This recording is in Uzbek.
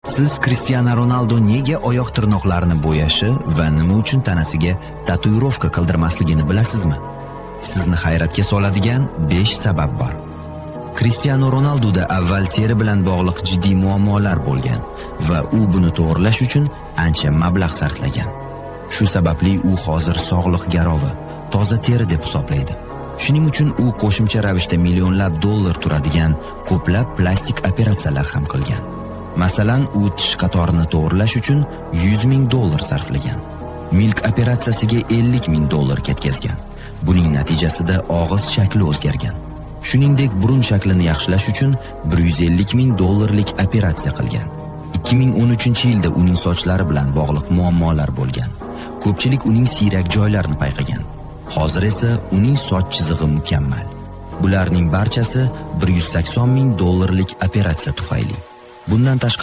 Siz Cristiano Ronaldo nega oyoq tirnoqlarini bo'yashi va nima uchun tanasiga tatuirovka qildirmasligini bilasizmi? Sizni hayratga soladigan 5 sabab bor. Cristiano Ronaldoda avval teri bilan bog'liq jiddiy muammolar bo'lgan va u buni to'g'rilash uchun ancha mablag' sarflagan. Shu sababli u hozir sog'liq garovi, toza teri deb hisoblaydi. Shuning uchun u qo'shimcha ravishda millionlab dollar turadigan ko'plab plastik operatsiyalar ham qilgan. Masalan, u tish qatorini to'g'rilash uchun 100 ming dollar sarflagan. Milk operatsiyasiga 50 ming dollar ketkazgan. Buning natijasida og'iz shakli o'zgargan. Shuningdek, burun shaklini yaxshilash uchun 150 ming dollarlik operatsiya qilgan. 2013-yilda uning sochlari bilan bog'liq muammolar bo'lgan. Ko'pchilik uning siyrak joylarini payqagan. Hozir esa uning soch chizig'i mukammal. Bularning barchasi 180 ming dollarlik operatsiya tufayli. Bundan tashqari